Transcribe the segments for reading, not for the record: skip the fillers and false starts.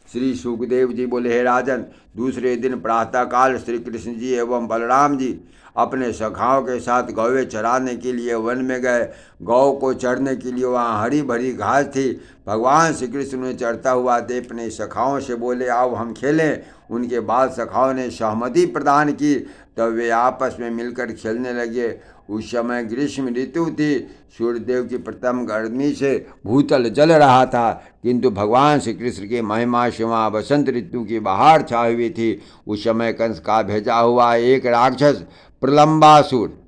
श्री सुखदेव जी बोले, हे राजन, दूसरे दिन प्रातःकाल श्री कृष्ण जी एवं बलराम जी अपने सखाओं के साथ गौवें चराने के लिए वन में गए। गौ को चरने के लिए वहाँ हरी भरी घास थी। भगवान श्री कृष्ण ने चरता हुआ देख अपने सखाओं से बोले, आओ हम खेलें। उनके बाद सखाओं ने सहमति प्रदान की। तब वे आपस में मिलकर खेलने लगे। उस समय ग्रीष्म ऋतु थी। सूर्यदेव की प्रथम गर्मी से भूतल जल रहा था, किंतु भगवान श्री कृष्ण की महिमा से वहाँ बसंत ऋतु की बहार छाई हुई थी। उस समय कंस का भेजा हुआ एक राक्षस प्रलंबासुर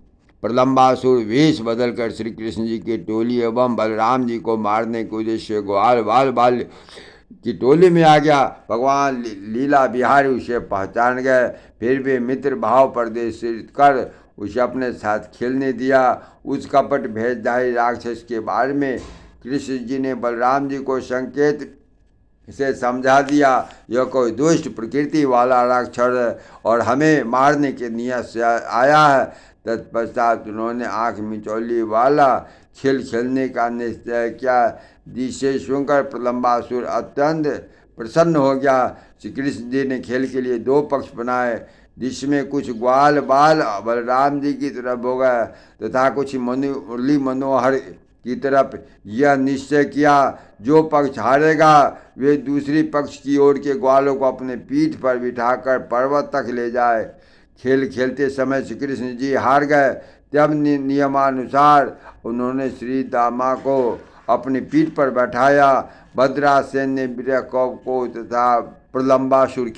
वेश बदलकर श्री कृष्ण जी की टोली एवं बलराम जी को मारने के उद्देश्य ग्वाल बाल बाल की टोली में आ गया। भगवान लीला बिहारी उसे पहचान गए। फिर भी मित्र भाव प्रदर्शित कर उसे अपने साथ खेलने दिया। उस कपट भेदधारी राक्षस के बारे में कृष्ण जी ने बलराम जी को संकेत से समझा दिया, यह कोई दुष्ट प्रकृति वाला राक्षस है और हमें मारने के नियत से आया है। तत्पश्चात उन्होंने आँख मिचौली वाला खेल खेलने का निश्चय किया, जिससे सुनकर प्रलंबासुर अत्यंत प्रसन्न हो गया। श्री कृष्ण जी ने खेल के लिए दो पक्ष बनाए, जिसमें कुछ ग्वाल बाल बलराम जी की तरफ हो गए तथा कुछ मुरली मनोहर की तरफ। यह निश्चय किया, जो पक्ष हारेगा वे दूसरी पक्ष की ओर के ग्वालों को अपने पीठ पर बिठाकर पर्वत तक ले जाए। खेल खेलते समय श्री कृष्ण जी हार गए। तब नियमानुसार उन्होंने श्री दामा को अपनी पीठ पर बैठाया। भद्रासेन ने विरकौव को तथा प्रलंबासुर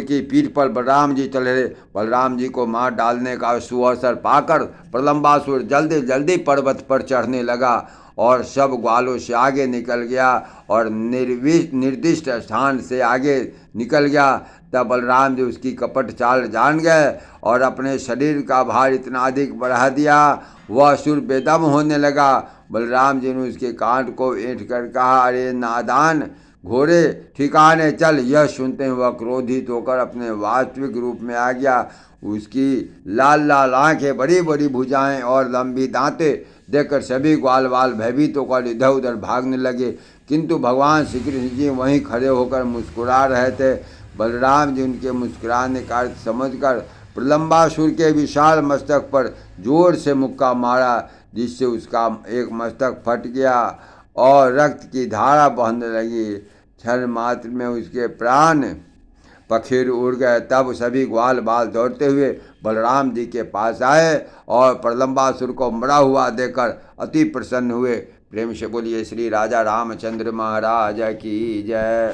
की पीठ पर बलराम जी चले। बलराम जी को मार डालने का सुअवसर पाकर प्रलंबासुर जल्दी जल्दी पर्वत पर चढ़ने लगा और सब ग्वालों से आगे निकल गया और निर्दिष्ट स्थान से आगे निकल गया। तब बलराम जी उसकी कपट चाल जान गए और अपने शरीर का भार इतना अधिक बढ़ा दिया, वह असुर बेदम होने लगा। बलराम जी ने उसके कांध को ऐंठ कर कहा, अरे नादान घोड़े, ठिकाने चल। यह सुनते ही वह क्रोधित होकर अपने वास्तविक रूप में आ गया। उसकी लाल लाल आंखें, बड़ी बड़ी भुजाएं और लंबी दांतें देखकर सभी ग्वाल बाल भयभीत होकर इधर उधर भागने लगे, किंतु भगवान श्री कृष्ण जी वहीं खड़े होकर मुस्कुरा रहे थे। बलराम जी उनके मुस्कुराने का अर्थ समझकर प्रलंबासुर के विशाल मस्तक पर जोर से मुक्का मारा, जिससे उसका एक मस्तक फट गया और रक्त की धारा बहने लगी। क्षण मात्र में उसके प्राण पखेरु उड़ गए। तब सभी ग्वाल बाल दौड़ते हुए बलराम जी के पास आए और प्रलंबासुर को मरा हुआ देखकर अति प्रसन्न हुए। प्रेम से बोलिए श्री राजा रामचंद्र महाराज की जय।